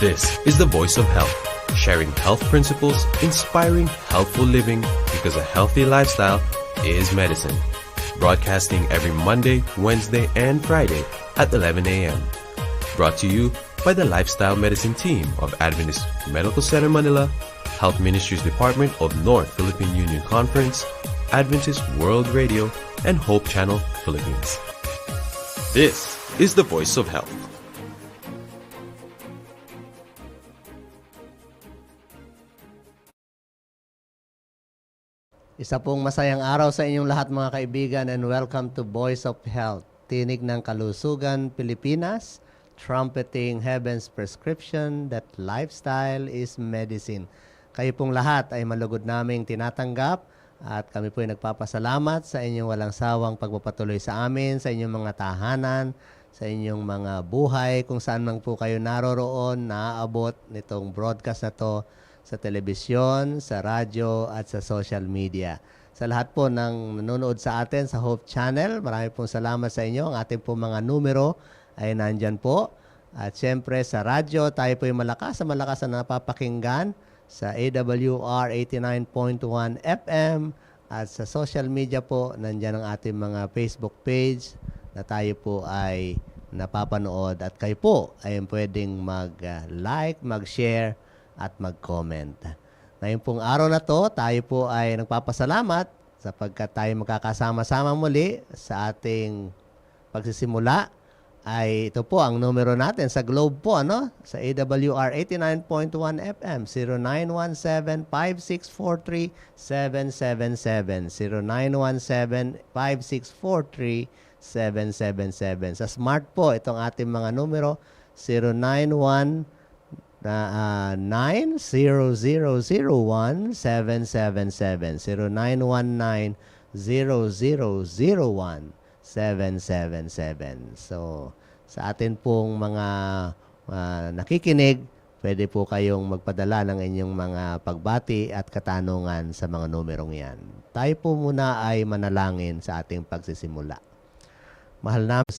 This is the Voice of Health, sharing health principles, inspiring healthful living, because a healthy lifestyle is medicine. Broadcasting every Monday, Wednesday, and Friday at 11 a.m. Brought to you by the Lifestyle Medicine team of Adventist Medical Center Manila, Health Ministries Department of North Philippine Union Conference, Adventist World Radio, and Hope Channel Philippines. This is the Voice of Health. Isa pong masayang araw sa inyong lahat mga kaibigan, and welcome to Voice of Health, tinig ng kalusugan Pilipinas, trumpeting heaven's prescription that lifestyle is medicine. Kayo pong lahat ay malugod naming tinatanggap at kami po ay nagpapasalamat sa inyong walang sawang pagpapatuloy sa amin, sa inyong mga tahanan, sa inyong mga buhay, kung saan man po kayo naroroon, naaabot nitong broadcast na to sa telebisyon, sa radyo, at sa social media. Sa lahat po ng nanonood sa atin sa Hope Channel, marami pong salamat sa inyo. Ang ating pong mga numero ay nandyan po. At siyempre sa radyo, tayo po yung malakas na napapakinggan sa AWR 89.1 FM. At sa social media po, nandyan ang ating mga Facebook page na tayo po ay napapanood. At kayo po ay pwedeng mag-like, mag-share, at mag-comment. Ngayon pong araw na to, tayo po ay nagpapasalamat sapagkat tayo magkakasama-sama muli sa ating pagsisimula. Ay ito po ang numero natin sa Globe po, ano? Sa AWR 89.1 FM, 0917-5643-777. 0917-5643-777. Sa Smart po, itong ating mga numero, 091 90001-777. 0919-0001-777. So, sa atin pong mga nakikinig, pwede po kayong magpadala ng inyong mga pagbati at katanungan sa mga numerong yan. Tayo po muna ay manalangin sa ating pagsisimula. Mahal namin.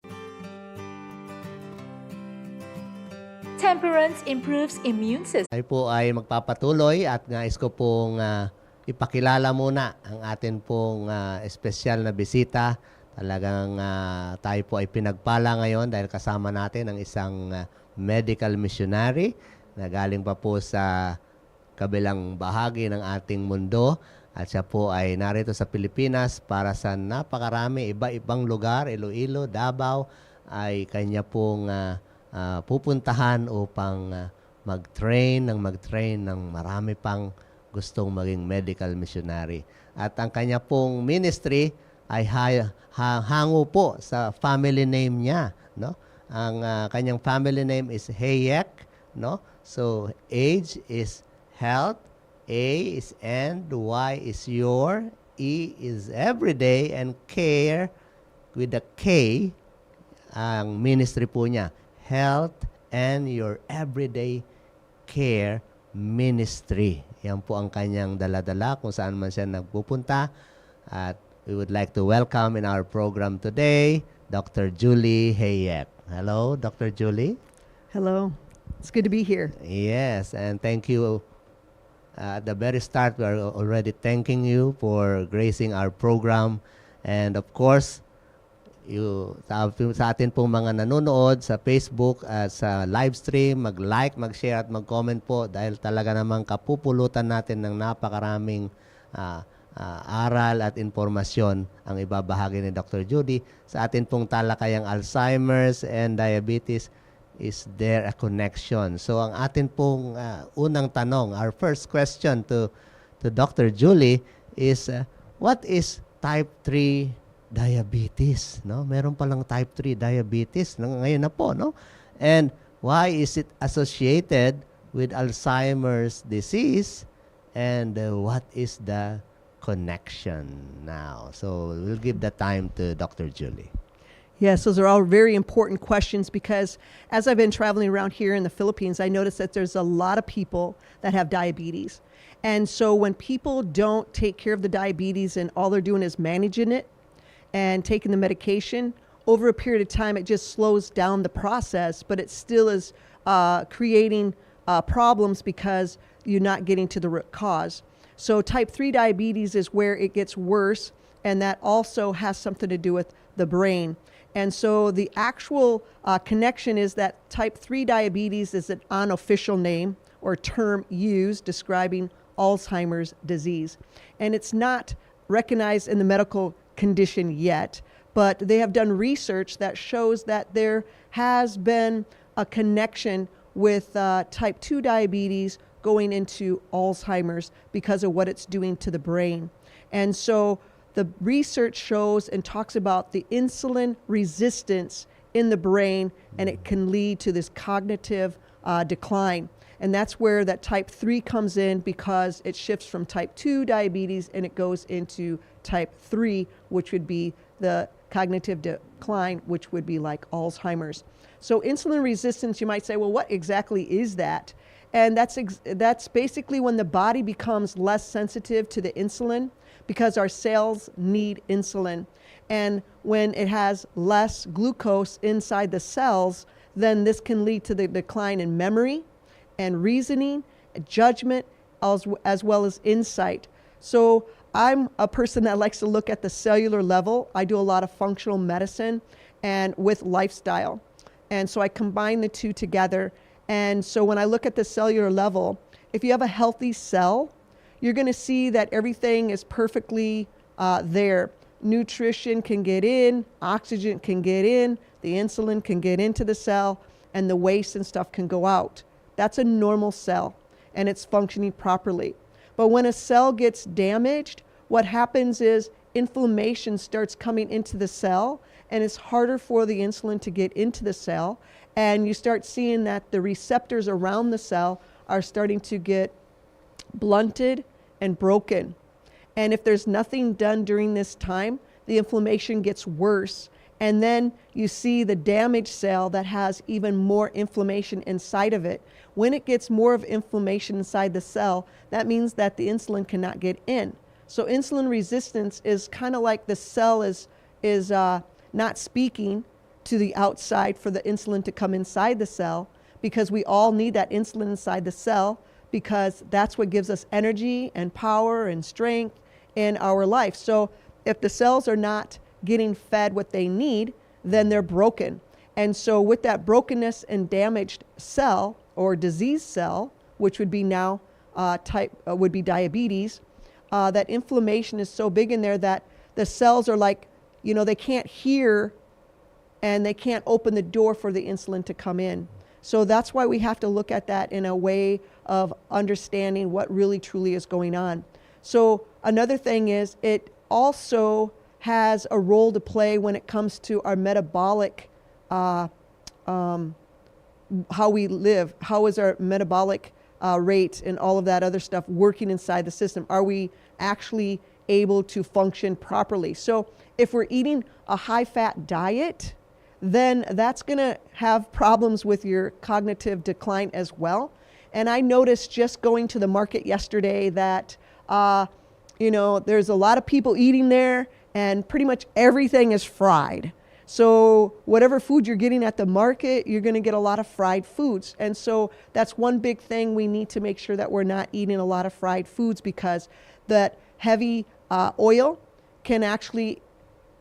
Temperance improves immune system. Tayo po ay magpapatuloy at nais ko pong ipakilala muna ang atin pong espesyal na bisita. Talagang tayo po ay pinagpala ngayon dahil kasama natin ang isang medical missionary na galing pa po sa kabilang bahagi ng ating mundo. At siya po ay narito sa Pilipinas para sa napakarami, iba-ibang lugar, Iloilo, Davao, ay kanya pong pupuntahan upang mag-train ng marami pang gustong maging medical missionary. At ang kanya pong ministry ay hango po sa family name niya, no? Ang kanyang family name is Hayek, no? So H is health, A is end, Y is your, E is everyday, and care with the K ang ministry po niya. Health and your everyday care ministry. Yan po ang kanyang dala-dala kung saan man siya nagpupunta. At we would like to welcome in our program today, Dr. Julie Hayek. Hello, Dr. Julie. Hello. It's good to be here. Yes, and thank you. At the very start, we are already thanking you for gracing our program. And of course, sa atin pong mga nanonood sa Facebook at sa live stream, mag-like, mag-share at mag-comment po dahil talaga namang kapupulutan natin ng napakaraming aral at informasyon ang ibabahagi ni Dr. Judy. Sa atin pong talakayang Alzheimer's and diabetes, is there a connection? So ang atin pong unang tanong, our first question to Dr. Julie is, what is type 3 diabetes, no? Meron palang type 3 diabetes ngayon na po, no? And why is it associated with Alzheimer's disease? And what is the connection now? So we'll give the time to Dr. Julie. Yes, those are all very important questions because as I've been traveling around here in the Philippines, I noticed that there's a lot of people that have diabetes. And so when people don't take care of the diabetes and all they're doing is managing it, and taking the medication, over a period of time, it just slows down the process, but it still is creating problems because you're not getting to the root cause. So type 3 diabetes is where it gets worse, and that also has something to do with the brain. And so the actual connection is that type 3 diabetes is an unofficial name or term used describing Alzheimer's disease. And it's not recognized in the medical condition yet, but they have done research that shows that there has been a connection with type 2 diabetes going into Alzheimer's because of what it's doing to the brain. And so the research shows and talks about the insulin resistance in the brain, and it can lead to this cognitive decline. And that's where that type 3 comes in, because it shifts from type 2 diabetes and it goes into type 3, which would be the cognitive decline, which would be like Alzheimer's. So insulin resistance, you might say, well, what exactly is that? And that's basically when the body becomes less sensitive to the insulin, because our cells need insulin. And when it has less glucose inside the cells, then this can lead to the decline in memory and reasoning, judgment, as well as insight. So I'm a person that likes to look at the cellular level. I do a lot of functional medicine and with lifestyle. And so I combine the two together. And so when I look at the cellular level, if you have a healthy cell, you're going to see that everything is perfectly there. Nutrition can get in, oxygen can get in, the insulin can get into the cell, and the waste and stuff can go out. That's a normal cell, and it's functioning properly. But when a cell gets damaged, what happens is inflammation starts coming into the cell, and it's harder for the insulin to get into the cell. And you start seeing that the receptors around the cell are starting to get blunted and broken. And if there's nothing done during this time, the inflammation gets worse. And then you see the damaged cell that has even more inflammation inside of it. When it gets more of inflammation inside the cell, that means that the insulin cannot get in. So insulin resistance is kind of like the cell is not speaking to the outside for the insulin to come inside the cell, because we all need that insulin inside the cell, because that's what gives us energy and power and strength in our life. So if the cells are not getting fed what they need, then they're broken. And so with that brokenness and damaged cell or disease cell, which would be now would be diabetes, that inflammation is so big in there that the cells are like, they can't hear and they can't open the door for the insulin to come in. So that's why we have to look at that in a way of understanding what really truly is going on. So another thing is, it also has a role to play when it comes to our metabolic, how we live. How is our metabolic rate and all of that other stuff working inside the system? Are we actually able to function properly? So if we're eating a high-fat diet, then that's going to have problems with your cognitive decline as well. And I noticed just going to the market yesterday that, there's a lot of people eating there, and pretty much everything is fried. So whatever food you're getting at the market, you're going to get a lot of fried foods. And so that's one big thing. We need to make sure that we're not eating a lot of fried foods, because that heavy oil can actually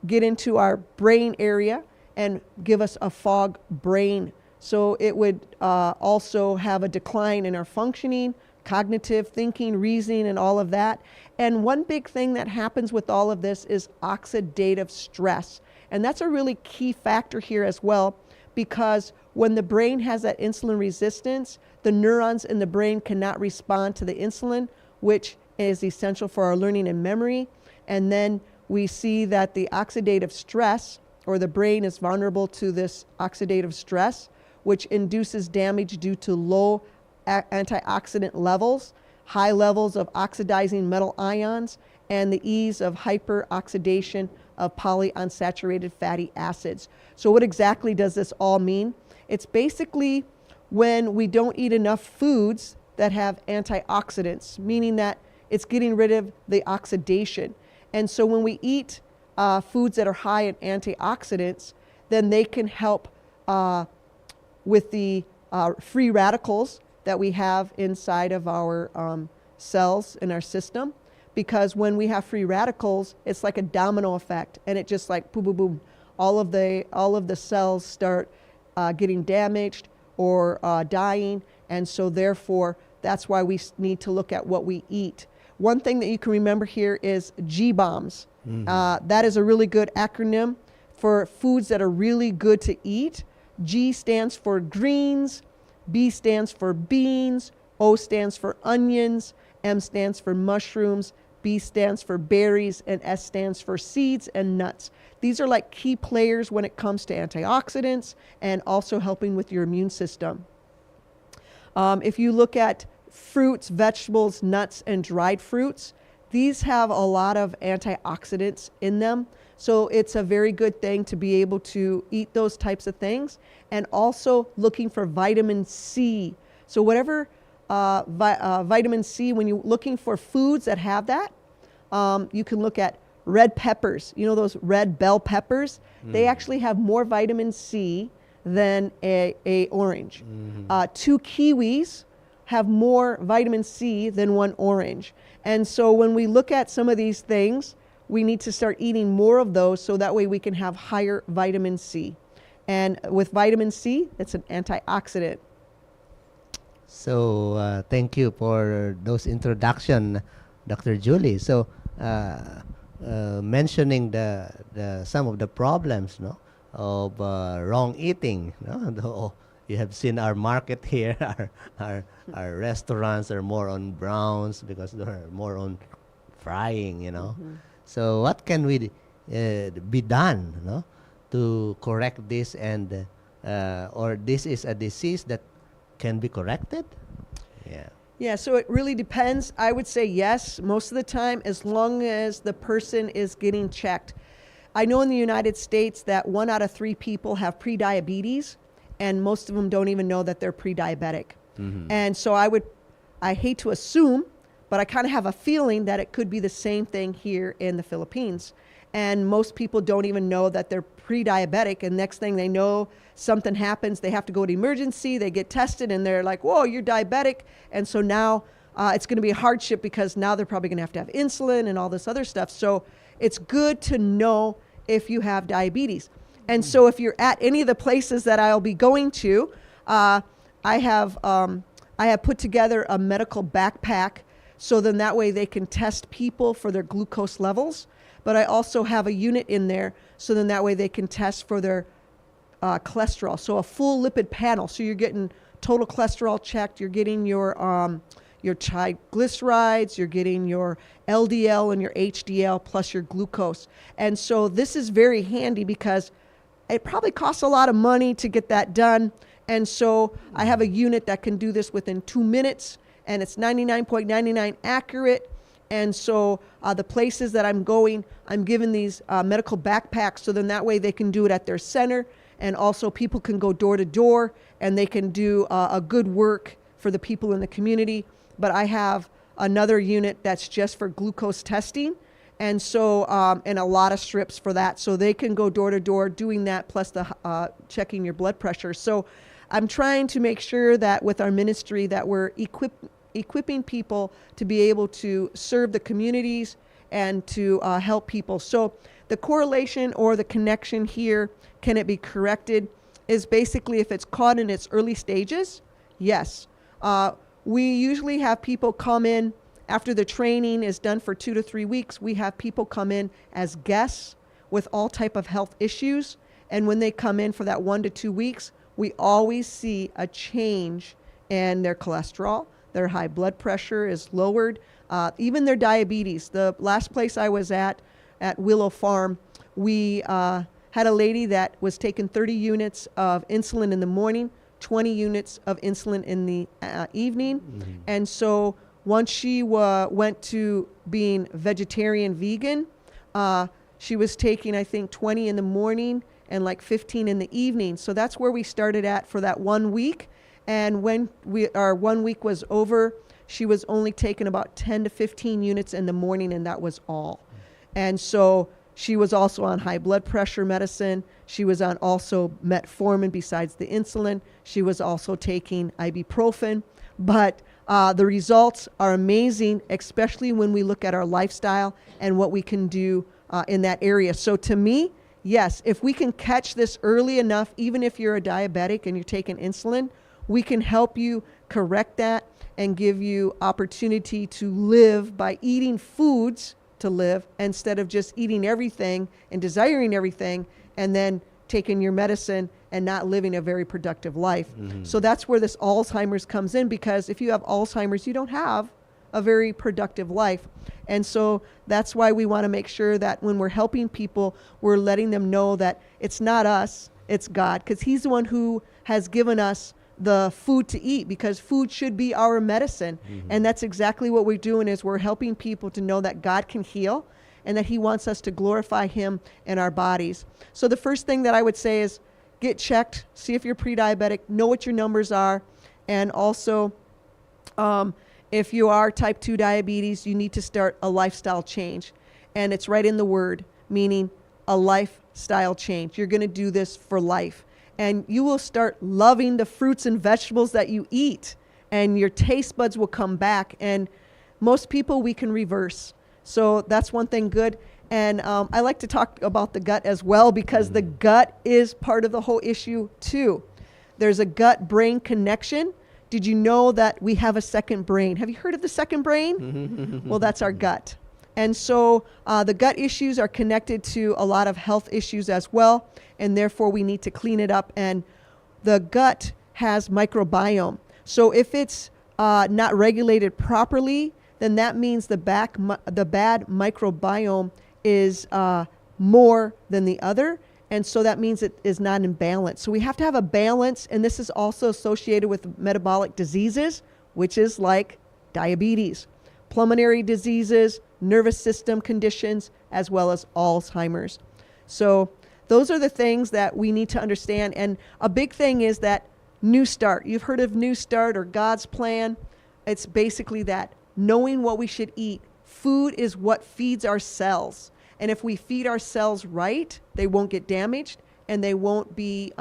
get into our brain area and give us a fog brain. So it would also have a decline in our functioning, cognitive thinking, reasoning, and all of that. And one big thing that happens with all of this is oxidative stress. And that's a really key factor here as well, because when the brain has that insulin resistance, the neurons in the brain cannot respond to the insulin, which is essential for our learning and memory. And then we see that the oxidative stress, or the brain is vulnerable to this oxidative stress, which induces damage due to low antioxidant levels, high levels of oxidizing metal ions, and the ease of hyperoxidation of polyunsaturated fatty acids. So what exactly does this all mean? It's basically when we don't eat enough foods that have antioxidants, meaning that it's getting rid of the oxidation. And so when we eat foods that are high in antioxidants, then they can help with the free radicals that we have inside of our cells in our system, because when we have free radicals, it's like a domino effect, and it just like boom, boom, boom. All of the cells start getting damaged or dying, and so therefore that's why we need to look at what we eat. One thing that you can remember here is G-BOMBs. That is a really good acronym for foods that are really good to eat. G stands for greens, B stands for beans, O stands for onions, M stands for mushrooms, B stands for berries, and S stands for seeds and nuts. These are like key players when it comes to antioxidants and also helping with your immune system. If you look at fruits, vegetables, nuts, and dried fruits, these have a lot of antioxidants in them. So it's a very good thing to be able to eat those types of things, and also looking for vitamin C. So whatever vitamin C, when you're looking for foods that have that, you can look at red peppers. You know those red bell peppers? They actually have more vitamin C than a orange. 2 kiwis have more vitamin C than 1 orange. And so when we look at some of these things, we need to start eating more of those so that way we can have higher vitamin C. And with vitamin C, it's an antioxidant. So thank you for those introduction, Dr. Julie. So mentioning the some of the problems, no, of wrong eating, no? Though you have seen our market here, our restaurants are more on browns because they're more on frying, you know. So what can we be done, no, to correct this, and or this is a disease that can be corrected? Yeah, so it really depends. I would say yes, most of the time, as long as the person is getting checked. I know in the United States that 1 out of 3 people have prediabetes, and most of them don't even know that they're pre-diabetic. And so I hate to assume, but I kind of have a feeling that it could be the same thing here in the Philippines. And most people don't even know that they're pre-diabetic, and next thing they know, something happens, they have to go to emergency, they get tested, and they're like, whoa, you're diabetic. And so now it's going to be a hardship, because now they're probably going to have insulin and all this other stuff. So it's good to know if you have diabetes. And so if you're at any of the places that I'll be going to, I have put together a medical backpack, so then that way they can test people for their glucose levels. But I also have a unit in there, so then that way they can test for their cholesterol. So a full lipid panel. So you're getting total cholesterol checked. You're getting your triglycerides. You're getting your LDL and your HDL plus your glucose. And so this is very handy, because it probably costs a lot of money to get that done. And so I have a unit that can do this within 2 minutes, and it's 99.99 accurate. And so the places that I'm going, I'm given these medical backpacks, so then that way they can do it at their center, and also people can go door to door, and they can do a good work for the people in the community. But I have another unit that's just for glucose testing, and so and a lot of strips for that, so they can go door to door doing that, plus the checking your blood pressure. So I'm trying to make sure that with our ministry that we're equipping people to be able to serve the communities and to help people. So the correlation or the connection here, can it be corrected, is basically if it's caught in its early stages, yes. We usually have people come in after the training is done for 2 to 3 weeks. We have people come in as guests with all type of health issues. And when they come in for that 1 to 2 weeks, we always see a change in their cholesterol. Their high blood pressure is lowered, even their diabetes. The last place I was at Willow Farm, we had a lady that was taking 30 units of insulin in the morning, 20 units of insulin in the evening. And so once she went to being vegetarian, vegan, she was taking, I think, 20 in the morning and like 15 in the evening. So that's where we started at for that 1 week. And when our 1 week was over, she was only taking about 10 to 15 units in the morning, and that was all. And so she was also on high blood pressure medicine. She was on also metformin besides the insulin. She was also taking ibuprofen. but the results are amazing, especially when we look at our lifestyle and what we can do in that area. So to me, yes, if we can catch this early enough, even if you're a diabetic and you're taking insulin, we can help you correct that and give you opportunity to live by eating foods to live instead of just eating everything and desiring everything and then taking your medicine and not living a very productive life. So that's where this Alzheimer's comes in, because if you have Alzheimer's, you don't have a very productive life. And so that's why we want to make sure that when we're helping people, we're letting them know that it's not us, it's God, because He's the one who has given us the food to eat, because food should be our medicine. And that's exactly what we're doing, is we're helping people to know that God can heal and that He wants us to glorify Him in our bodies. So the first thing that I would say is get checked, see if you're pre-diabetic, know what your numbers are, and also if you are type 2 diabetes, you need to start a lifestyle change. And it's right in the word, meaning a lifestyle change. You're going to do this for life. And you will start loving the fruits and vegetables that you eat, and your taste buds will come back. And most people, we can reverse. So that's one thing good. And I like to talk about the gut as well, because the gut is part of the whole issue too. There's a gut-brain connection. Did you know that we have a second brain? Have you heard of the second brain? Well, that's our gut. And so the gut issues are connected to a lot of health issues as well, and therefore we need to clean it up. And the gut has microbiome. So if it's not regulated properly, then that means the bad microbiome is more than the other. And so that means it is not in balance. So we have to have a balance, and this is also associated with metabolic diseases, which is like diabetes, pulmonary diseases, nervous system conditions, as well as Alzheimer's. So those are the things that we need to understand. And a big thing is that New Start. You've heard of New Start or God's plan. It's basically that, knowing what we should eat. Food is what feeds our cells. And if we feed our cells right, they won't get damaged and they won't be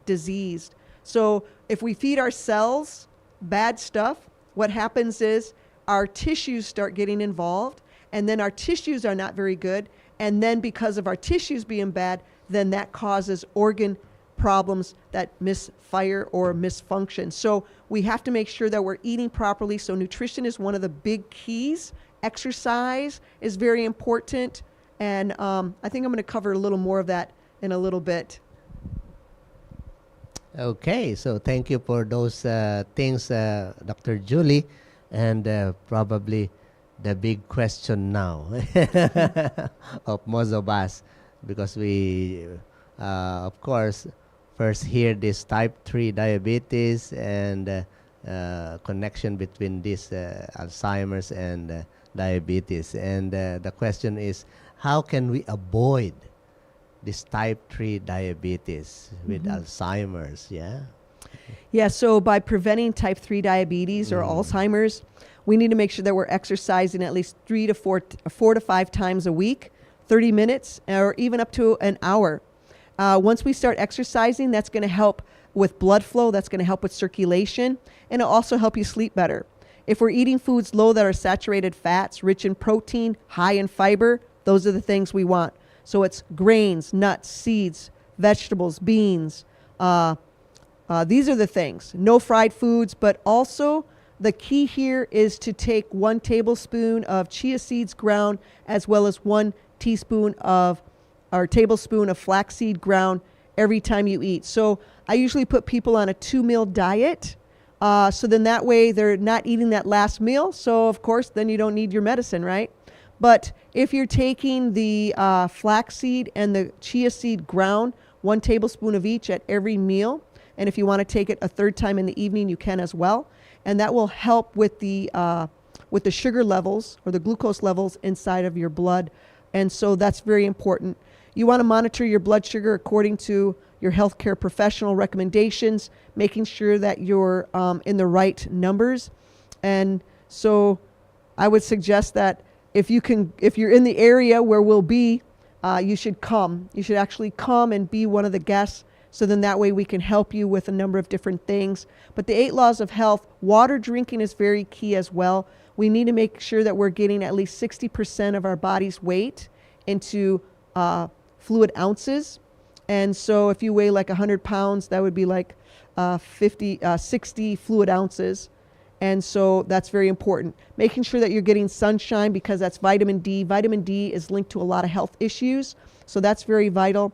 diseased. So if we feed our cells bad stuff, what happens is our tissues start getting involved, and then our tissues are not very good. And then because of our tissues being bad, then that causes organ problems that misfire or misfunction. So we have to make sure that we're eating properly. So nutrition is one of the big keys. Exercise is very important. And I think I'm going to cover a little more of that in a little bit. Okay, so thank you for those things, Dr. Julie. And probably the big question now of most of us, because we, of course, first hear this type 3 diabetes and connection between this Alzheimer's and diabetes. And the question is, how can we avoid this type 3 diabetes with Alzheimer's? Yeah, so by preventing type 3 diabetes or Alzheimer's, we need to make sure that we're exercising at least 4 to 5 times a week, 30 minutes, or even up to an hour. Once we start exercising, that's going to help with blood flow, that's going to help with circulation, and it'll also help you sleep better. If we're eating foods low that are saturated fats, rich in protein, high in fiber, those are the things we want. So it's grains, nuts, seeds, vegetables, beans. These are the things. No fried foods, but also the key here is to take 1 tablespoon of chia seeds ground, as well as 1 tablespoon of flaxseed ground every time you eat. So I usually put people on a 2-meal diet. So then that way they're not eating that last meal. So of course, then you don't need your medicine, right? But if you're taking the flaxseed and the chia seed ground, 1 tablespoon of each at every meal, and if you want to take it a 3rd time in the evening, you can as well. And that will help with the sugar levels or the glucose levels inside of your blood. And so that's very important. You want to monitor your blood sugar according to your healthcare professional recommendations, making sure that you're in the right numbers. And so I would suggest that if you're in the area where we'll be, you should come. You should actually come and be one of the guests So then that way we can help you with a number of different things. But the 8 laws of health, water drinking is very key as well. We need to make sure that we're getting at least 60% of our body's weight into fluid ounces. And so if you weigh like 100 pounds, that would be like 60 fluid ounces. And so that's very important. Making sure that you're getting sunshine, because that's vitamin D. Vitamin D is linked to a lot of health issues. So that's very vital.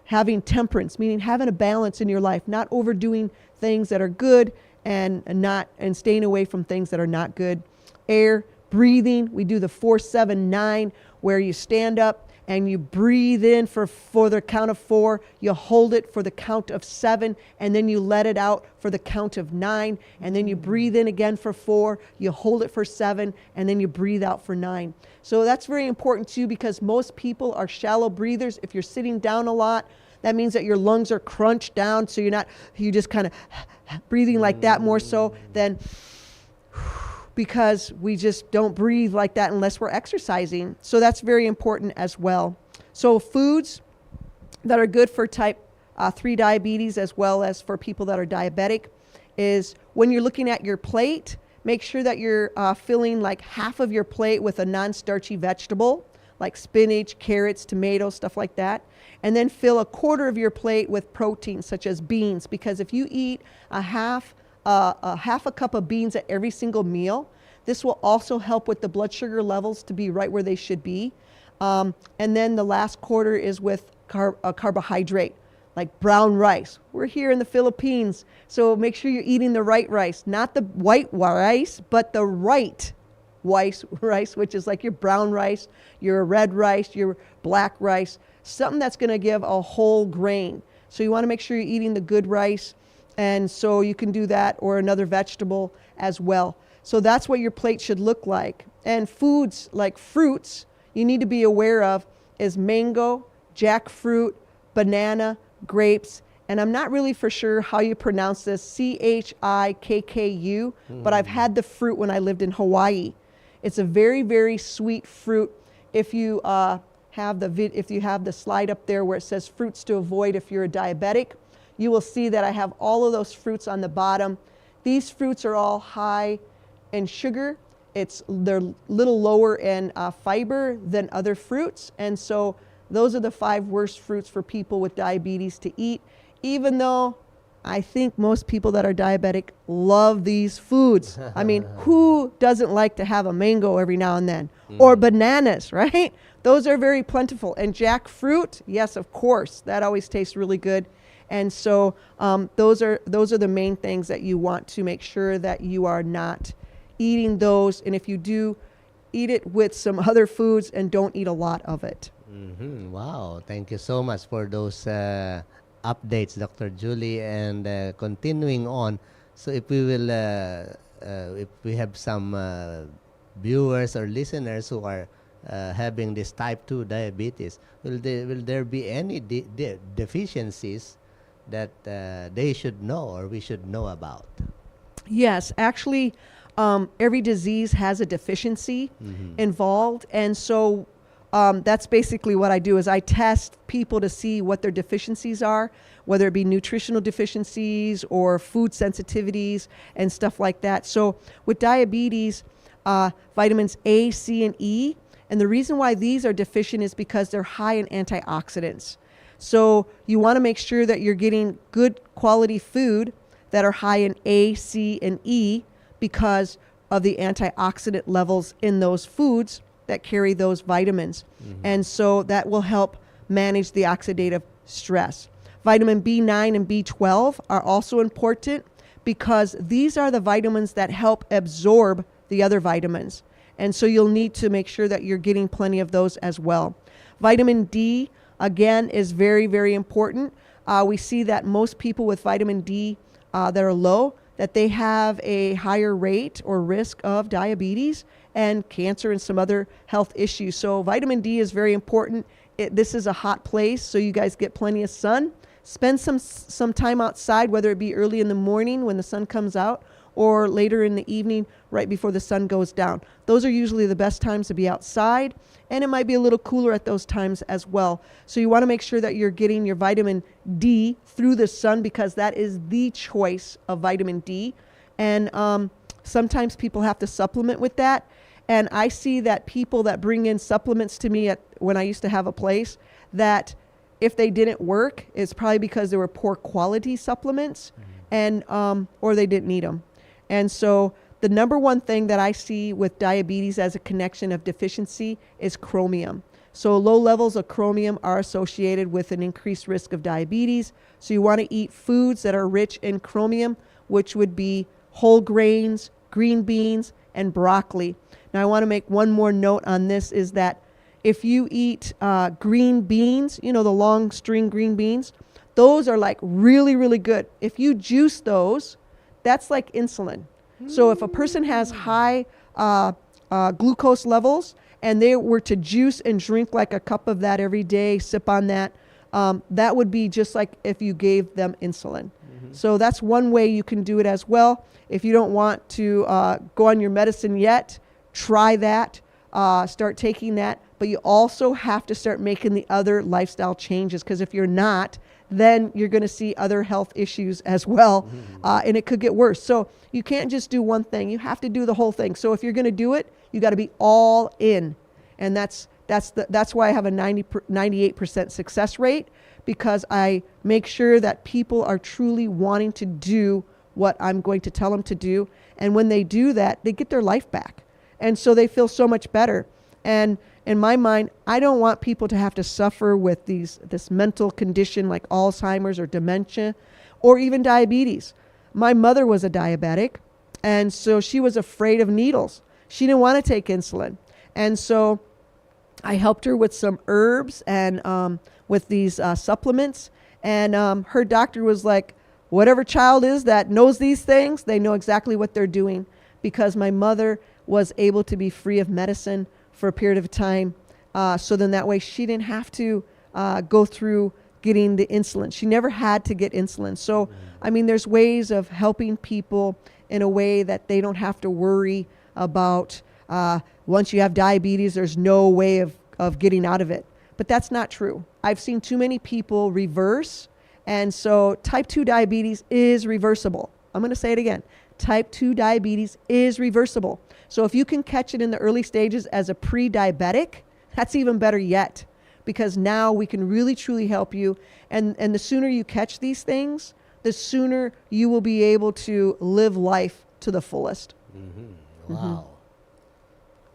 Having temperance, meaning having a balance in your life, not overdoing things that are good and staying away from things that are not good. Air, breathing. We do the 4-7-9, where you stand up and you breathe in for the count of 4, you hold it for the count of 7, and then you let it out for the count of 9, and then you breathe in again for 4, you hold it for 7, and then you breathe out for 9. So that's very important too, because most people are shallow breathers. If you're sitting down a lot, that means that your lungs are crunched down, so you're just kind of breathing like that more so than, because we just don't breathe like that unless we're exercising. So that's very important as well. So foods that are good for type 3 diabetes, as well as for people that are diabetic, is when you're looking at your plate, make sure that you're filling like half of your plate with a non-starchy vegetable, like spinach, carrots, tomatoes, stuff like that. And then fill a quarter of your plate with protein, such as beans, because if you eat a half a cup of beans at every single meal, this will also help with the blood sugar levels to be right where they should be. And then the last quarter is with a carbohydrate, like brown rice. We're here in the Philippines, so make sure you're eating the right rice, not the white rice, but the right rice, which is like your brown rice, your red rice, your black rice, something that's going to give a whole grain. So you want to make sure you're eating the good rice. And so you can do that, or another vegetable as well. So that's what your plate should look like. And foods like fruits you need to be aware of is mango, jackfruit, banana, grapes, and I'm not really for sure how you pronounce this, CHIKKU, but I've had the fruit when I lived in Hawaii. It's a very, very sweet fruit. If you have the slide up there where it says fruits to avoid if you're a diabetic, you will see that I have all of those fruits on the bottom. These fruits are all high in sugar. They're a little lower in fiber than other fruits. And so those are the 5 worst fruits for people with diabetes to eat, even though I think most people that are diabetic love these foods. I mean, who doesn't like to have a mango every now and then? Or bananas, right? Those are very plentiful. And jackfruit, yes, of course, that always tastes really good. And so those are the main things that you want to make sure that you are not eating those. And if you do, eat it with some other foods and don't eat a lot of it. Mm-hmm. Wow. Thank you so much for those updates, Dr. Julie. And continuing on, so if we will, if we have some viewers or listeners who are having this type 2 diabetes, will there be any deficiencies that they should know or we should know about? Yes, actually, every disease has a deficiency involved. And so that's basically what I do is I test people to see what their deficiencies are, whether it be nutritional deficiencies or food sensitivities and stuff like that. So with diabetes, vitamins A, C, and E, and the reason why these are deficient is because they're high in antioxidants. So you want to make sure that you're getting good quality food that are high in A, C, and E because of the antioxidant levels in those foods that carry those vitamins. And so that will help manage the oxidative stress. Vitamin B9 and B12 are also important because these are the vitamins that help absorb the other vitamins. And so you'll need to make sure that you're getting plenty of those as well. Vitamin D, again, is very, very important. We see that most people with vitamin D that are low, that they have a higher rate or risk of diabetes and cancer and some other health issues. So vitamin D is very important. This is a hot place, so you guys get plenty of sun. Spend some time outside, whether it be early in the morning when the sun comes out, or later in the evening right before the sun goes down. Those are usually the best times to be outside, and it might be a little cooler at those times as well. So you want to make sure that you're getting your vitamin D through the sun, because that is the choice of vitamin D. And sometimes people have to supplement with that. And I see that people that bring in supplements to me when I used to have a place, that if they didn't work, it's probably because they were poor quality supplements, and or they didn't need them. And so the number one thing that I see with diabetes as a connection of deficiency is chromium. So low levels of chromium are associated with an increased risk of diabetes. So you want to eat foods that are rich in chromium, which would be whole grains, green beans, and broccoli. Now I want to make one more note on this, is that if you eat green beans, the long string green beans, those are like really, really good. If you juice those, that's like insulin. So if a person has high glucose levels and they were to juice and drink like a cup of that every day, sip on that, that would be just like if you gave them insulin. So that's one way you can do it as well. If you don't want to go on your medicine yet, try that, start taking that. But you also have to start making the other lifestyle changes, because if you're not, then you're going to see other health issues as well, and it could get worse. So you can't just do one thing. You have to do the whole thing. So if you're going to do it, you got to be all in. And that's why I have a 98% success rate, because I make sure that people are truly wanting to do what I'm going to tell them to do. And when they do that, they get their life back. And so they feel so much better. And in my mind, I don't want people to have to suffer with this mental condition like Alzheimer's or dementia or even diabetes. My mother was a diabetic, and so she was afraid of needles. She didn't want to take insulin. And so I helped her with some herbs and with these supplements. And her doctor was like, whatever child is that knows these things, they know exactly what they're doing, because my mother was able to be free of medicine for a period of time. So then that way she didn't have to go through getting the insulin. She never had to get insulin. So, I mean, there's ways of helping people in a way that they don't have to worry about once you have diabetes, there's no way of getting out of it. But that's not true. I've seen too many people reverse. And so type 2 diabetes is reversible. I'm going to say it again. Type 2 diabetes is reversible. So if you can catch it in the early stages as a pre-diabetic, that's even better yet, because now we can really truly help you. And the sooner you catch these things, the sooner you will be able to live life to the fullest. Wow.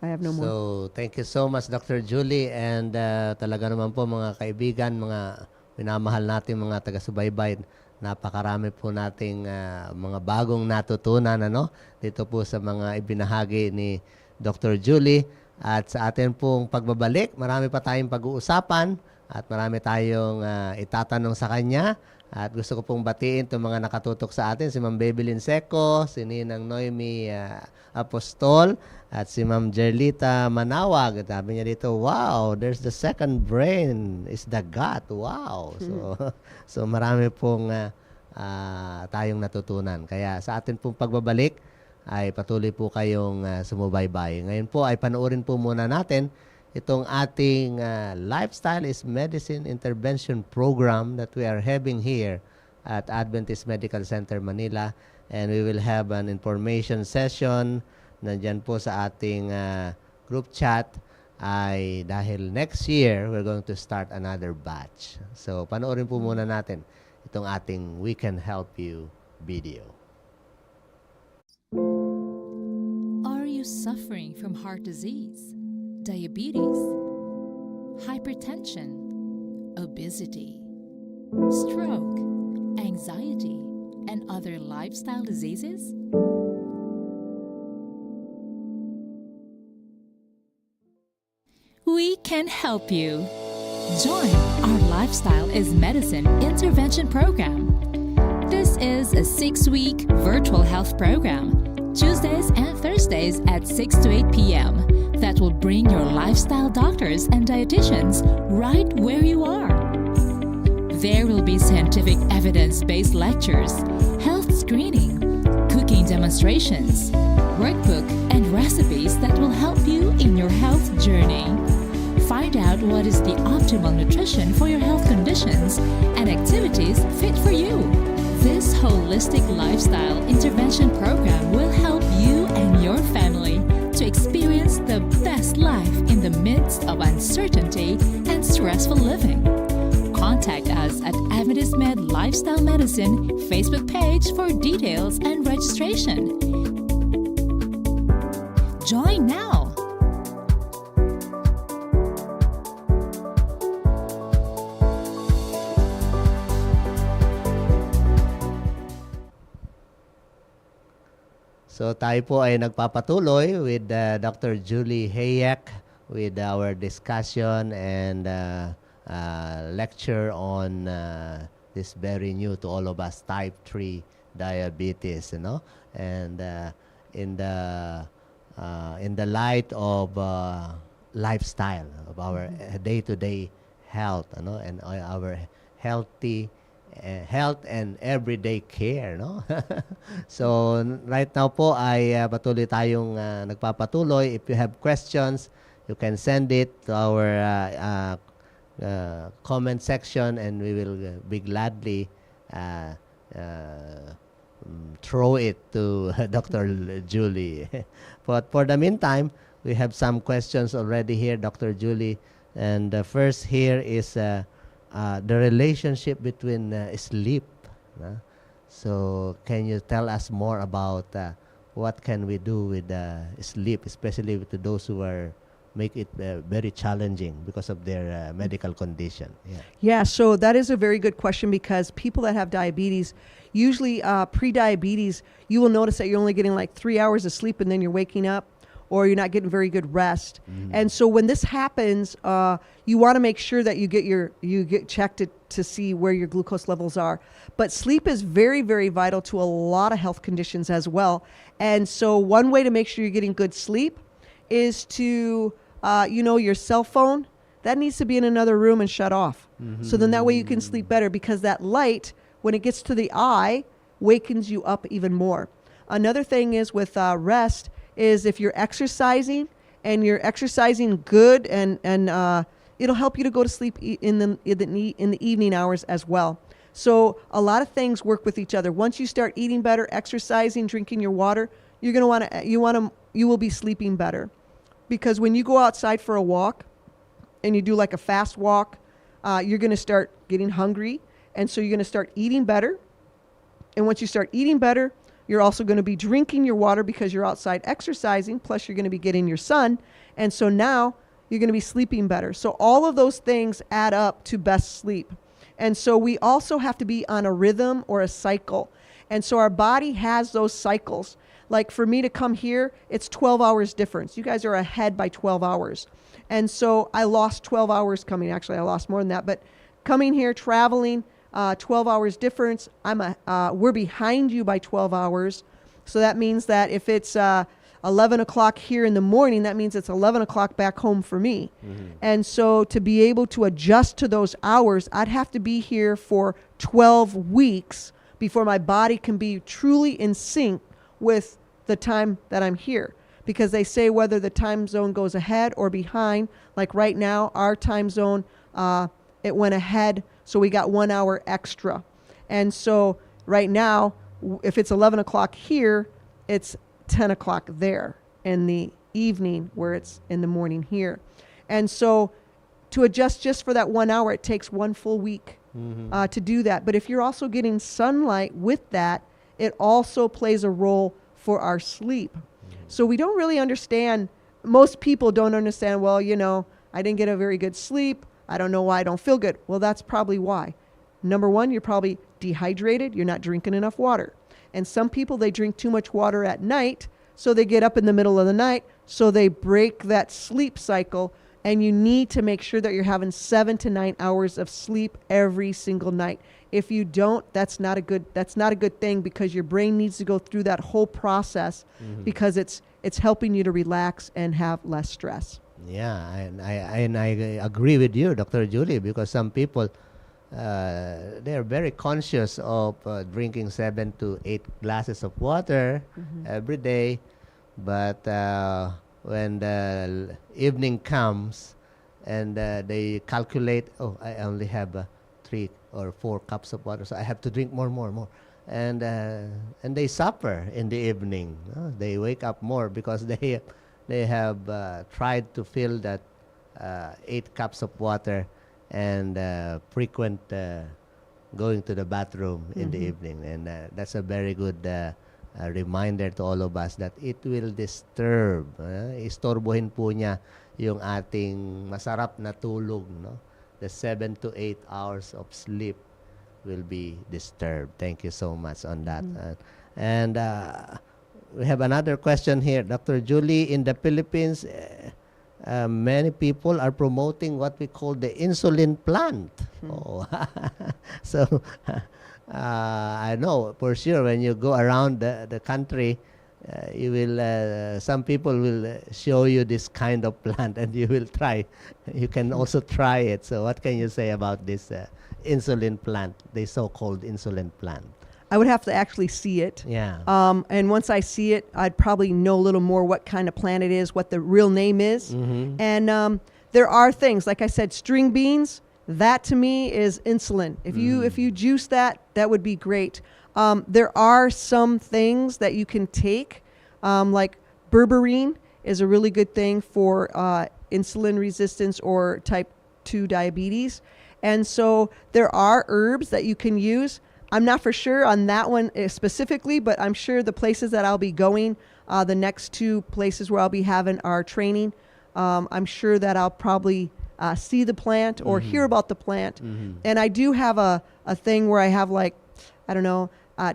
I have no more. So, thank you so much, Dr. Julie. And talaga naman po, mga kaibigan, mga minamahal natin, mga taga-subaybay, napakarami po nating mga bagong natutunan dito po sa mga ibinahagi ni Dr. Julie. At sa atin pong pagbabalik, marami pa tayong pag-uusapan at marami tayong itatanong sa kanya. At gusto ko pong batiin itong mga nakatutok sa atin, si Ma'am Babylin Seco, si Ninang Noemi Apostol, at si Ma'am Jerlita Manawag. Sabi niya dito, wow, there's the second brain, is the gut. Wow. So marami pong tayong natutunan. Kaya sa atin pong pagbabalik, ay patuloy po kayong sumubaybay. Ngayon po ay panoorin po muna natin itong ating Lifestyle is Medicine Intervention Program that we are having here at Adventist Medical Center Manila. And we will have an information session. Nandyan po sa ating group chat ay dahil next year we're going to start another batch. So panoorin po muna natin itong ating We Can Help You video. Are you suffering from heart disease, diabetes, hypertension, obesity, stroke, anxiety, and other lifestyle diseases? We can help you. Join our Lifestyle is Medicine intervention program. This is a 6-week virtual health program, Tuesdays and Thursdays at 6 to 8 p.m. that will bring your lifestyle doctors and dietitians right where you are. There will be scientific evidence-based lectures, health screening, cooking cooking demonstrations, workbook, and recipes that will help you in your health journey. Find out what is the optimal nutrition for your health conditions and activities fit for you. This holistic lifestyle intervention program will help you and your family to experience the best life in the midst of uncertainty and stressful living. Contact us at Adventist Med Lifestyle Medicine Facebook page for details and registration. Join now! So tayo po ay nagpapatuloy with Dr. Julie Hayek with our discussion and lecture on this very new to all of us type 3 diabetes, you know, and in the light of lifestyle of our day-to-day health, you know, and our health and everyday care, no? So right now po ay patuloy tayong nagpapatuloy. If you have questions, you can send it to our comment section, and we will be gladly throw it to Dr. Julie. But for the meantime, we have some questions already here, Dr. Julie. And the first here is the relationship between sleep. So can you tell us more about what can we do with sleep, especially with those who are make it very challenging because of their medical condition? Yeah, so that is a very good question, because people that have diabetes, usually pre-diabetes, you will notice that you're only getting like 3 hours of sleep and then you're waking up, or you're not getting very good rest. And so when this happens, you want to make sure that you get checked to see where your glucose levels are. But sleep is very, very vital to a lot of health conditions as well. And so one way to make sure you're getting good sleep is to, your cell phone, that needs to be in another room and shut off. So then that way you can sleep better, because that light, when it gets to the eye, wakens you up even more. Another thing is with rest, is if you're exercising and you're exercising good, and it'll help you to go to sleep in the evening hours as well. So a lot of things work with each other. Once you start eating better, exercising, drinking your water, you're going to you will be sleeping better. Because when you go outside for a walk and you do like a fast walk, you're going to start getting hungry, and so you're going to start eating better. And once you start eating better, you're also going to be drinking your water because you're outside exercising, plus you're going to be getting your sun. And so now you're going to be sleeping better. So all of those things add up to best sleep. And so we also have to be on a rhythm or a cycle. And so our body has those cycles. Like for me to come here, it's 12 hours difference. You guys are ahead by 12 hours. And so I lost 12 hours coming. Actually, I lost more than that. But coming here, traveling, 12 hours difference. We're behind you by 12 hours. So that means that if it's 11 o'clock here in the morning, that means it's 11 o'clock back home for me. And so to be able to adjust to those hours, I'd have to be here for 12 weeks before my body can be truly in sync with the time that I'm here. Because they say whether the time zone goes ahead or behind, like right now, our time zone, it went ahead. So we got 1 hour extra. And so right now, if it's 11 o'clock here, it's 10 o'clock there in the evening, where it's in the morning here. And so to adjust just for that 1 hour, it takes 1 full week to do that. But if you're also getting sunlight with that, it also plays a role for our sleep. So we don't really understand, most people don't understand, well, I didn't get a very good sleep. I don't know why I don't feel good. Well, that's probably why. Number one, you're probably dehydrated. You're not drinking enough water. And some people, they drink too much water at night, so they get up in the middle of the night, so they break that sleep cycle. And you need to make sure that you're having 7 to 9 hours of sleep every single night. If you don't, that's not a good thing, because your brain needs to go through that whole process because it's helping you to relax and have less stress. Yeah, and I agree with you, Dr. Julie, because some people they're very conscious of drinking 7 to 8 glasses of water every day. But when the evening comes and they calculate, oh, I only have 3 or 4 cups of water, so I have to drink more. And they suffer in the evening. They wake up more because they have tried to fill that 8 cups of water and frequent going to the bathroom in the evening. And that's a very good reminder to all of us that it will disturb. Istorbohin po niya yung ating masarap na tulog. No? The 7 to 8 hours of sleep will be disturbed. Thank you so much on that. And we have another question here. Dr. Julie, in the Philippines, many people are promoting what we call the insulin plant. Oh. So I know for sure when you go around the country, you will some people will show you this kind of plant and you will try. You can also try it. So what can you say about this insulin plant, the so-called insulin plant? I would have to actually see it. Yeah. And once I see it, I'd probably know a little more what kind of plant it is, what the real name is. And there are things, like I said, string beans, that to me is insulin. If you juice that, that would be great. There are some things that you can take, like berberine is a really good thing for insulin resistance or type 2 diabetes. And so there are herbs that you can use. I'm not for sure on that one specifically, but I'm sure the places that I'll be going, the next 2 places where I'll be having our training, I'm sure that I'll probably see the plant or hear about the plant. And I do have a thing where I have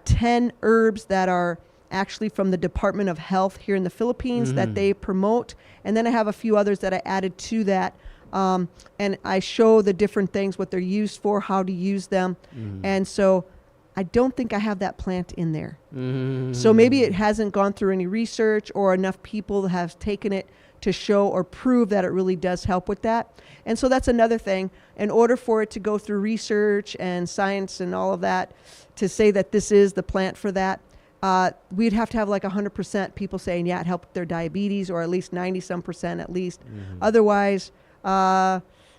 10 herbs that are actually from the Department of Health here in the Philippines that they promote. And then I have a few others that I added to that. And I show the different things, what they're used for, how to use them. And so I don't think I have that plant in there. So maybe it hasn't gone through any research or enough people have taken it to show or prove that it really does help with that. And so that's another thing. In order for it to go through research and science and all of that, to say that this is the plant for that, we'd have to have like 100% people saying, yeah, it helped with their diabetes, or at least 90-some% at least. Otherwise,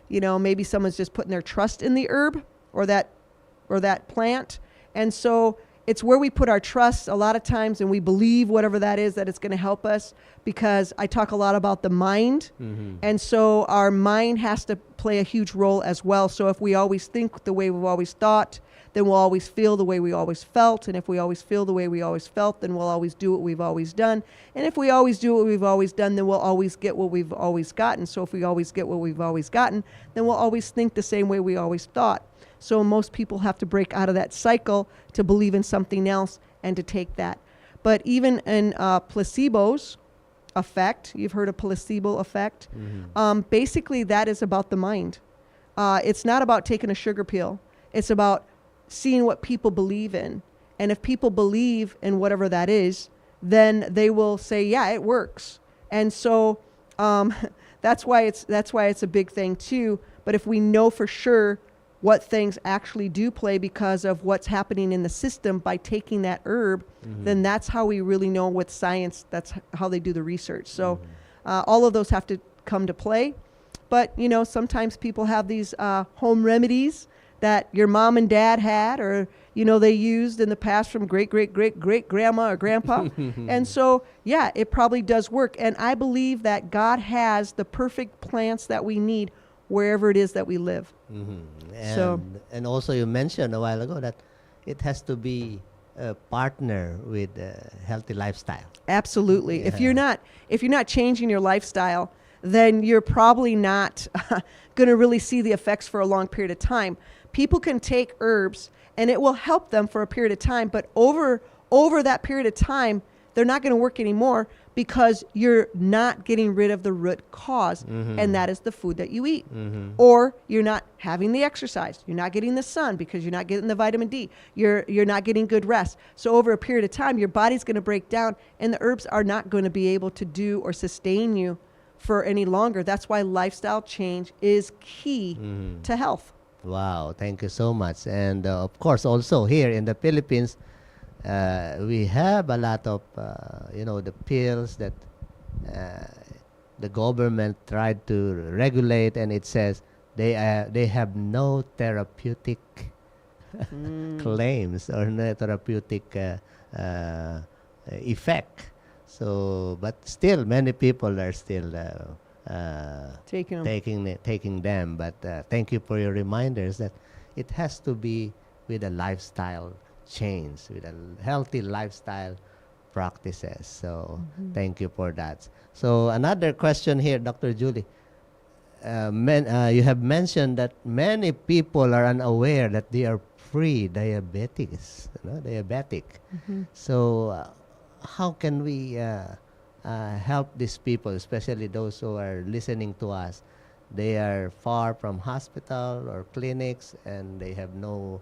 maybe someone's just putting their trust in the herb or that plant. And so it's where we put our trust a lot of times, and we believe whatever that is, that it's going to help us, because I talk a lot about the mind. And so our mind has to play a huge role as well. So if we always think the way we've always thought, then we'll always feel the way we always felt. And if we always feel the way we always felt, then we'll always do what we've always done. And if we always do what we've always done, then we'll always get what we've always gotten. So if we always get what we've always gotten, then we'll always think the same way we always thought. So most people have to break out of that cycle to believe in something else and to take that. But even in placebo's effect, you've heard of placebo effect, basically that is about the mind. It's not about taking a sugar pill. It's about seeing what people believe in. And if people believe in whatever that is, then they will say, yeah, it works. And so that's why it's a big thing too. But if we know for sure what things actually do play because of what's happening in the system by taking that herb, then that's how we really know with science, that's how they do the research. So all of those have to come to play. But, sometimes people have these home remedies that your mom and dad had, or, they used in the past from great grandma or grandpa. And so, yeah, it probably does work. And I believe that God has the perfect plants that we need wherever it is that we live. And also you mentioned a while ago that it has to be a partner with a healthy lifestyle. Absolutely. Yeah. If you're not changing your lifestyle, then you're probably not going to really see the effects for a long period of time. People can take herbs and it will help them for a period of time, but over that period of time, they're not going to work anymore because you're not getting rid of the root cause, and that is the food that you eat. Or you're not having the exercise. You're not getting the sun because you're not getting the vitamin D. You're not getting good rest. So over a period of time, your body's going to break down, and the herbs are not going to be able to do or sustain you for any longer. That's why lifestyle change is key to health. Wow, thank you so much. And of course, also here in the Philippines, we have a lot of, the pills that uh, the government tried to regulate, and it says they have no therapeutic claims or no therapeutic effect. So, but still, many people are still Taking 'em. taking them. But thank you for your reminders that it has to be with a lifestyle change, with a healthy lifestyle practices. So thank you for that. So another question here, Dr. Julie. You have mentioned that many people are unaware that they are pre-diabetics, diabetic. So how can we help these people, especially those who are listening to us? They are far from hospital or clinics, and they have no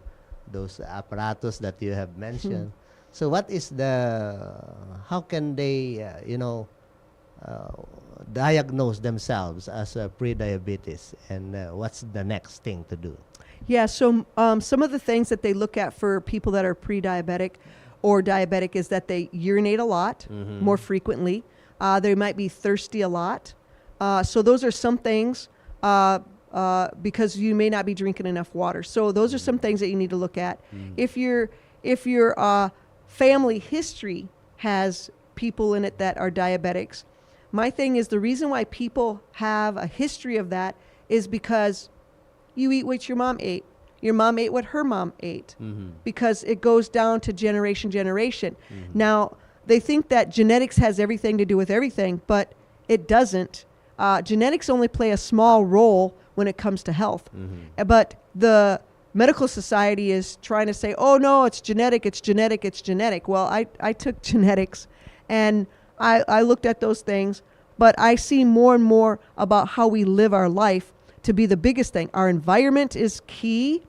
those apparatus that you have mentioned. So what is how can they, diagnose themselves as a pre-diabetes, and what's the next thing to do? Yeah, so some of the things that they look at for people that are pre-diabetic or diabetic is that they urinate a lot, more frequently. They might be thirsty a lot. So those are some things because you may not be drinking enough water. So those are some things that you need to look at. If your family history has people in it that are diabetics, my thing is the reason why people have a history of that is because you eat what your mom ate. Your mom ate what her mom ate, because it goes down to generation. Now, they think that genetics has everything to do with everything, but it doesn't. Genetics only play a small role when it comes to health. But the medical society is trying to say, oh, no, it's genetic. Well, I took genetics, and I looked at those things, but I see more and more about how we live our life to be the biggest thing. Our environment is key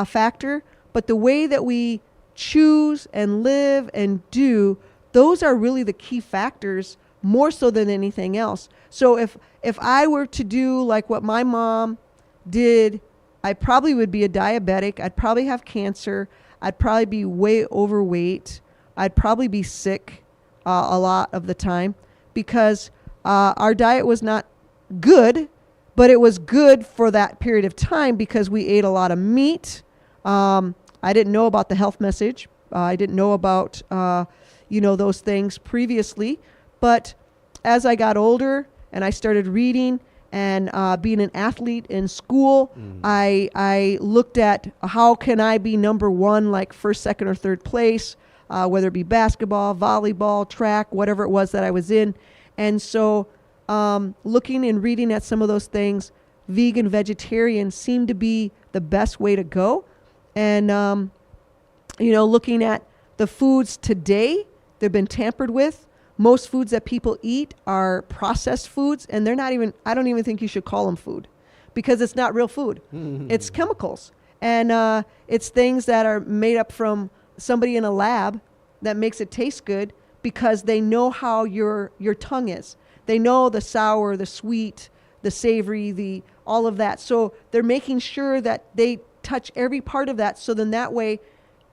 factor, but the way that we choose and live and do, those are really the key factors more so than anything else. So if I were to do like what my mom did, I probably would be a diabetic. I'd probably have cancer. I'd probably be way overweight. I'd probably be sick a lot of the time because our diet was not good, but it was good for that period of time because we ate a lot of meat. I didn't know about the health message. I didn't know about, those things previously. But as I got older and I started reading and being an athlete in school, I looked at how can I be number one, like first, second, or third place, whether it be basketball, volleyball, track, whatever it was that I was in. And so looking and reading at some of those things, vegan, vegetarian seemed to be the best way to go. And, looking at the foods today, they've been tampered with. Most foods that people eat are processed foods, and they're not even, I don't even think you should call them food because it's not real food. It's chemicals. And it's things that are made up from somebody in a lab that makes it taste good because they know how your tongue is. They know the sour, the sweet, the savory, all of that. So they're making sure that they touch every part of that. So then that way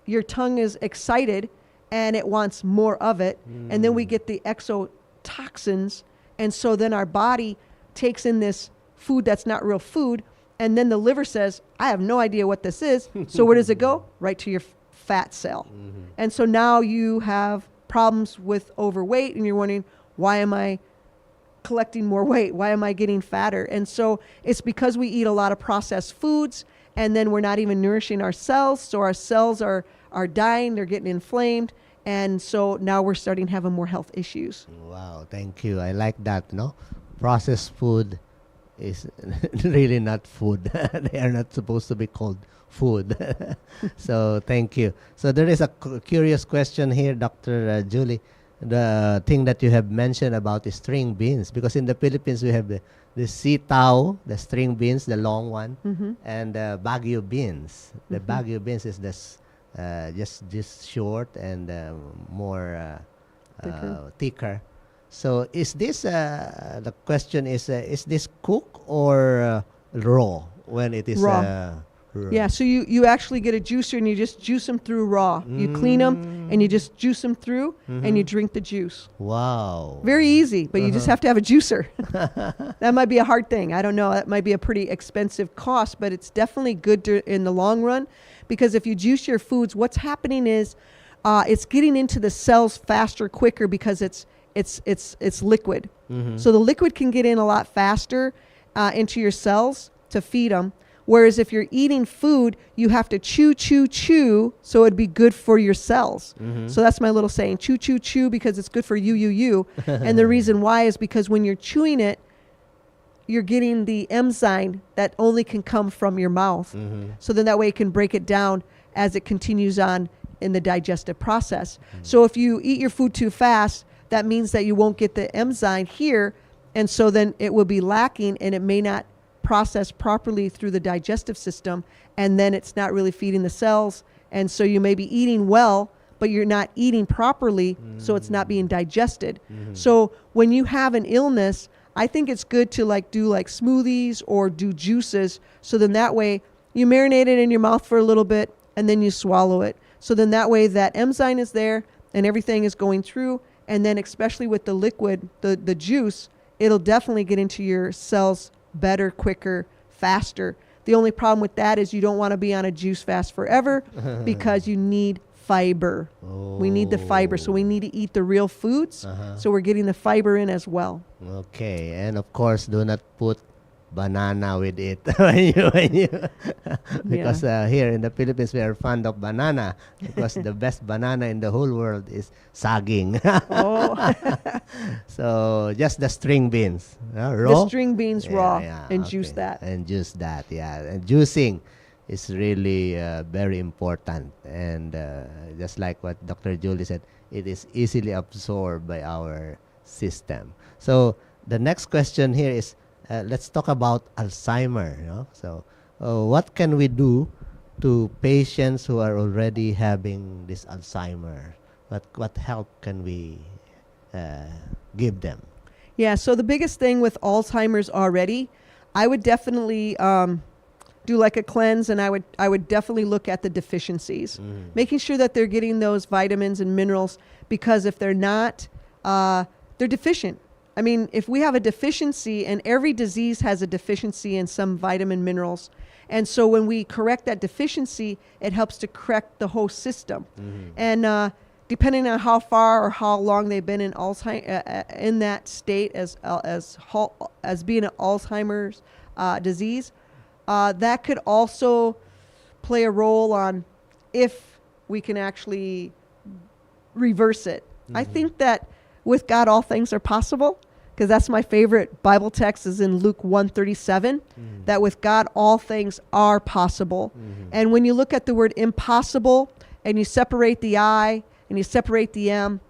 your tongue is excited and it wants more of it. And then we get the exotoxins. And so then our body takes in this food that's not real food. And then the liver says, I have no idea what this is. So where does it go? Right to your fat cell. And so now you have problems with overweight and you're wondering, why am I collecting more weight? Why am I getting fatter? And so it's because we eat a lot of processed foods and then we're not even nourishing our cells. So our cells are dying, they're getting inflamed. And so now we're starting having more health issues. Wow, thank you. I like that, no? Processed food is really not food. They are not supposed to be called food. So thank you. So there is a curious question here, Dr. Julie. The thing that you have mentioned about the string beans, because in the Philippines we have the sitaw, the string beans, the long one, and the Baguio beans. The Baguio beans is this just short and more thicker. So is this the question is this cooked or raw when it is Raw. Yeah, so you actually get a juicer and you just juice them through raw. You clean them and you just juice them through and you drink the juice. Wow. Very easy, but you just have to have a juicer. That might be a hard thing. I don't know. That might be a pretty expensive cost, but it's definitely good in the long run, because if you juice your foods, what's happening is it's getting into the cells faster, quicker, because it's liquid. So the liquid can get in a lot faster into your cells to feed them. Whereas if you're eating food, you have to chew, so it'd be good for your cells. So that's my little saying, chew, because it's good for you. And the reason why is because when you're chewing it, you're getting the enzyme that only can come from your mouth. So then that way it can break it down as it continues on in the digestive process. So if you eat your food too fast, that means that you won't get the enzyme here. And so then it will be lacking and it may not process properly through the digestive system, and then it's not really feeding the cells, and so you may be eating well, but you're not eating properly, so it's not being digested. So when you have an illness, I think it's good to do smoothies or do juices, so then that way you marinate it in your mouth for a little bit and then you swallow it. So then that way that enzyme is there and everything is going through, and then especially with the liquid, the juice, it'll definitely get into your cells better, quicker, faster. The only problem with that is you don't want to be on a juice fast forever because you need fiber. We need the fiber, so we need to eat the real foods. So we're getting the fiber in as well. Okay, and of course, do not put banana with it when you because here in the Philippines we are fond of banana because the best banana in the whole world is saging. So just the string beans, raw. The string beans raw, and juice that. And juice that, and juicing is really very important. And just like what Dr. Julie said, it is easily absorbed by our system. So the next question here is, let's talk about Alzheimer. So what can we do to patients who are already having this Alzheimer? What help can we give them? Yeah, so the biggest thing with Alzheimer's already, I would definitely do like a cleanse, and I would definitely look at the deficiencies, making sure that they're getting those vitamins and minerals, because if they're not, they're deficient. I mean, if we have a deficiency, and every disease has a deficiency in some vitamin minerals, and so when we correct that deficiency, it helps to correct the whole system. And depending on how far or how long they've been in Alzheimer, in that state as being an Alzheimer's disease, that could also play a role on if we can actually reverse it. I think that with God, all things are possible, because that's my favorite Bible text is in Luke 1:37, that with God, all things are possible. And when you look at the word impossible and you separate the I and you separate the M,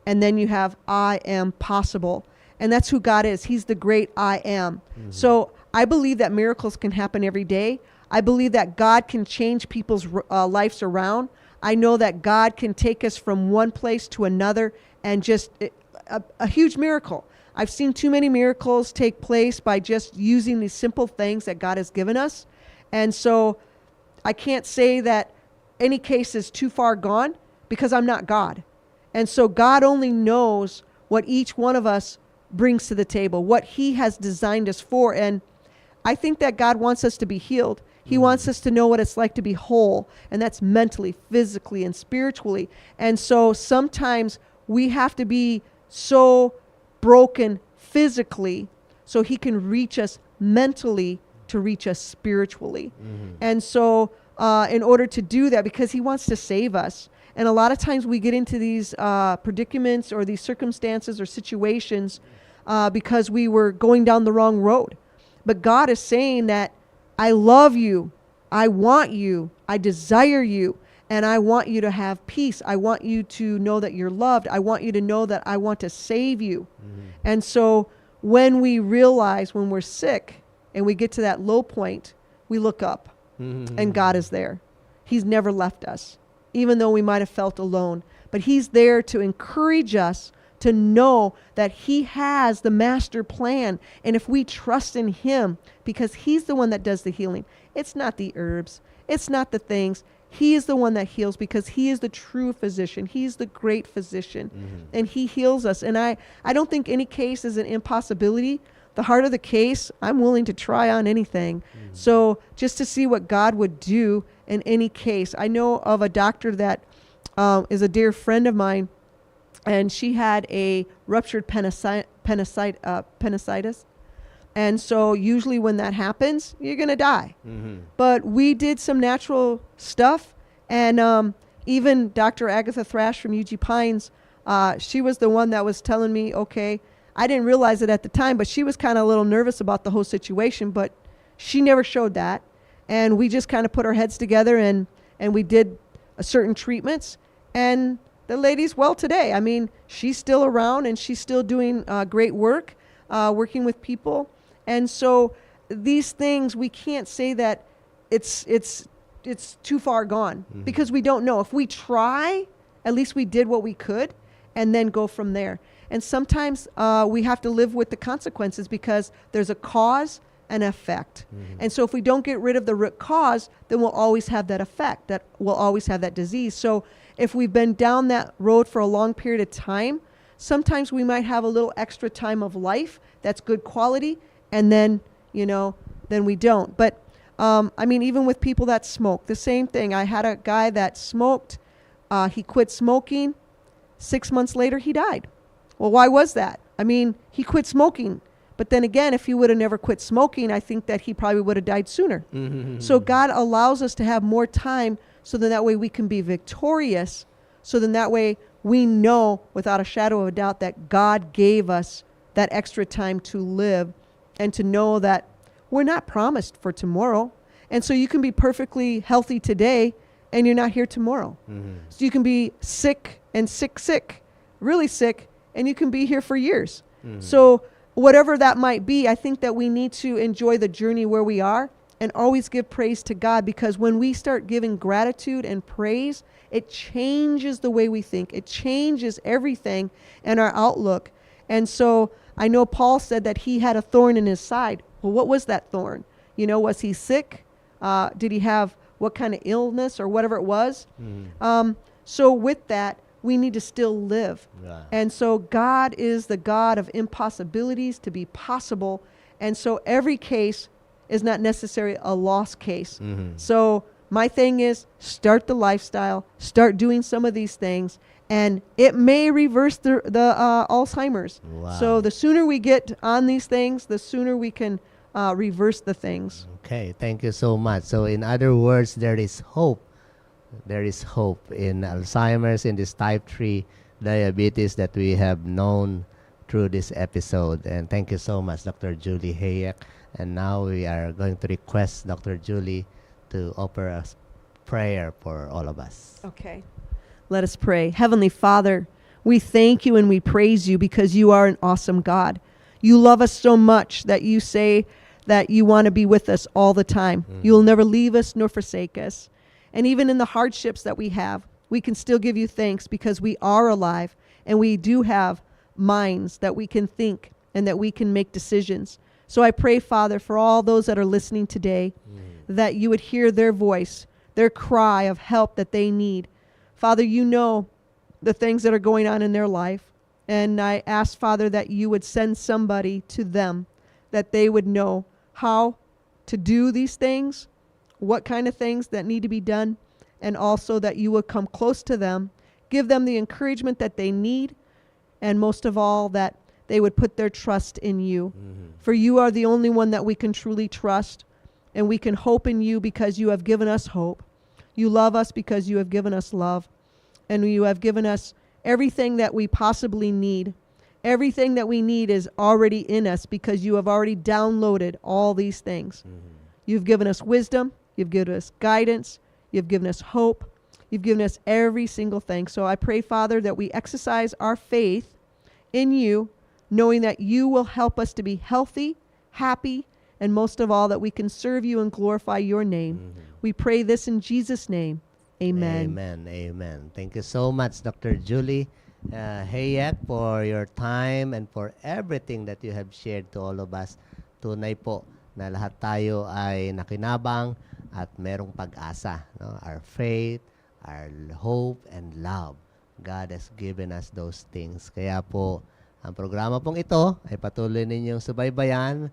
and then you have I am possible. And that's who God is. He's the great I am. So I believe that miracles can happen every day. I believe that God can change people's lives around. I know that God can take us from one place to another, and just a huge miracle. I've seen too many miracles take place by just using these simple things that God has given us. And so I can't say that any case is too far gone, because I'm not God. And so God only knows what each one of us brings to the table, what He has designed us for. And I think that God wants us to be healed. He wants us to know what it's like to be whole, and that's mentally, physically, and spiritually. And so sometimes we have to be so broken physically so He can reach us mentally to reach us spiritually. And so in order to do that, because He wants to save us, and a lot of times we get into these predicaments or these circumstances or situations because we were going down the wrong road. But God is saying that I love you, I want you, I desire you, and I want you to have peace. I want you to know that you're loved. I want you to know that I want to save you. And so when we realize when we're sick and we get to that low point, we look up and God is there. He's never left us, even though we might have felt alone. But He's there to encourage us to know that He has the master plan. And if we trust in Him, because He's the one that does the healing, it's not the herbs, It's not the things. He is the one that heals because he is the true physician. He's the great physician, and he heals us. And I don't think any case is an impossibility. The harder the case, I'm willing to try on anything. So just to see what God would do in any case. I know of a doctor that is a dear friend of mine, and she had a ruptured appendicitis. And so usually when that happens, you're going to die. But we did some natural stuff. And even Dr. Agatha Thrash from UG Pines, she was the one that was telling me, okay, I didn't realize it at the time, but she was kind of a little nervous about the whole situation. But she never showed that. And we just kind of put our heads together and we did certain treatments. And the lady's well today. I mean, she's still around and she's still doing great work, working with people. And so these things, we can't say that it's too far gone because we don't know. If we try, at least we did what we could and then go from there. And sometimes we have to live with the consequences because there's a cause and effect. And so if we don't get rid of the root cause, then we'll always have that effect, that we'll always have that disease. So if we've been down that road for a long period of time, sometimes we might have a little extra time of life that's good quality, and then, then we don't. But, I mean, even with people that smoke, the same thing. I had a guy that smoked. He quit smoking. 6 months later, he died. Well, why was that? I mean, he quit smoking. But then again, if he would have never quit smoking, I think that he probably would have died sooner. So God allows us to have more time so then that way we can be victorious. So then that way we know without a shadow of a doubt that God gave us that extra time to live and to know that we're not promised for tomorrow. And so you can be perfectly healthy today and you're not here tomorrow. So you can be sick, really sick, and you can be here for years. So whatever that might be, I think that we need to enjoy the journey where we are and always give praise to God, because when we start giving gratitude and praise, it changes the way we think. It changes everything in our outlook. And so I know Paul said that he had a thorn in his side. Well, what was that thorn? Was he sick? Did he have what kind of illness or whatever it was? So with that, we need to still live. And so God is the God of impossibilities to be possible. And so every case is not necessarily a lost case. So my thing is, start the lifestyle, start doing some of these things, and it may reverse the Alzheimer's. So the sooner we get on these things, the sooner we can reverse the things. Okay, thank you so much. So in other words, there is hope. There is hope in Alzheimer's, in this type 3 diabetes that we have known through this episode. And thank you so much, Dr. Julie Hayek. And now we are going to request Dr. Julie to offer us prayer for all of us. Okay. Let us pray. Heavenly Father, we thank you and we praise you because you are an awesome God. You love us so much that you say that you want to be with us all the time. You will never leave us nor forsake us. And even in the hardships that we have, we can still give you thanks because we are alive and we do have minds that we can think and that we can make decisions. So I pray, Father, for all those that are listening today, that you would hear their voice, their cry of help that they need. Father, you know the things that are going on in their life. And I ask, Father, that you would send somebody to them, that they would know how to do these things, what kind of things that need to be done, and also that you would come close to them, give them the encouragement that they need, and most of all, that they would put their trust in you. For you are the only one that we can truly trust, and we can hope in you because you have given us hope. You love us because you have given us love, and you have given us everything that we possibly need. Everything that we need is already in us because you have already downloaded all these things. You've given us wisdom. You've given us guidance. You've given us hope. You've given us every single thing. So I pray, Father, that we exercise our faith in you, knowing that you will help us to be healthy, happy, and most of all, that we can serve you and glorify your name. We pray this in Jesus' name. Amen. Amen. Amen. Thank you so much, Dr. Julie Hayek, for your time and for everything that you have shared to all of us. Tunay po na lahat tayo ay nakinabang at merong pag-asa. No? Our faith, our hope, and love. God has given us those things. Kaya po, ang programa pong ito ay patuloy ninyong subaybayan.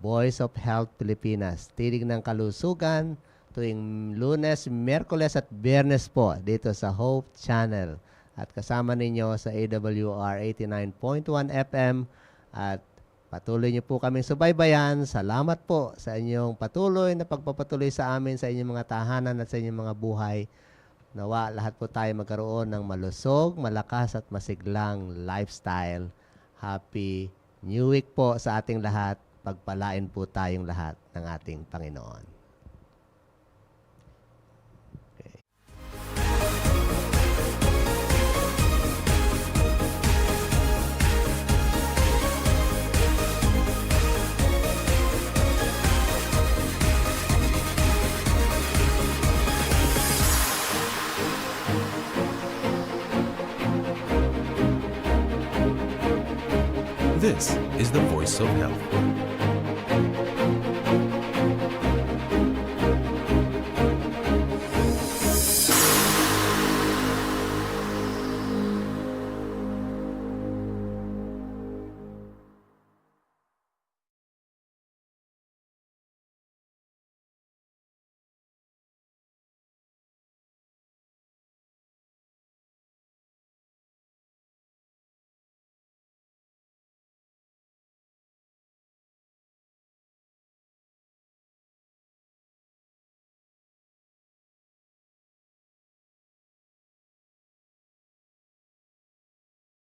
Voice of Health Pilipinas. Tinig ng kalusugan tuwing Lunes, Miyerkules at Biyernes po dito sa Hope Channel. At kasama ninyo sa AWR 89.1 FM at patuloy niyo po kaming subaybayan. Salamat po sa inyong patuloy na pagpapatuloy sa amin sa inyong mga tahanan at sa inyong mga buhay. Nawa lahat po tayo magkaroon ng malusog, malakas at masiglang lifestyle. Happy New Week po sa ating lahat. Pagpalain po tayong lahat ng ating Panginoon. Okay. This is the Voice of Health.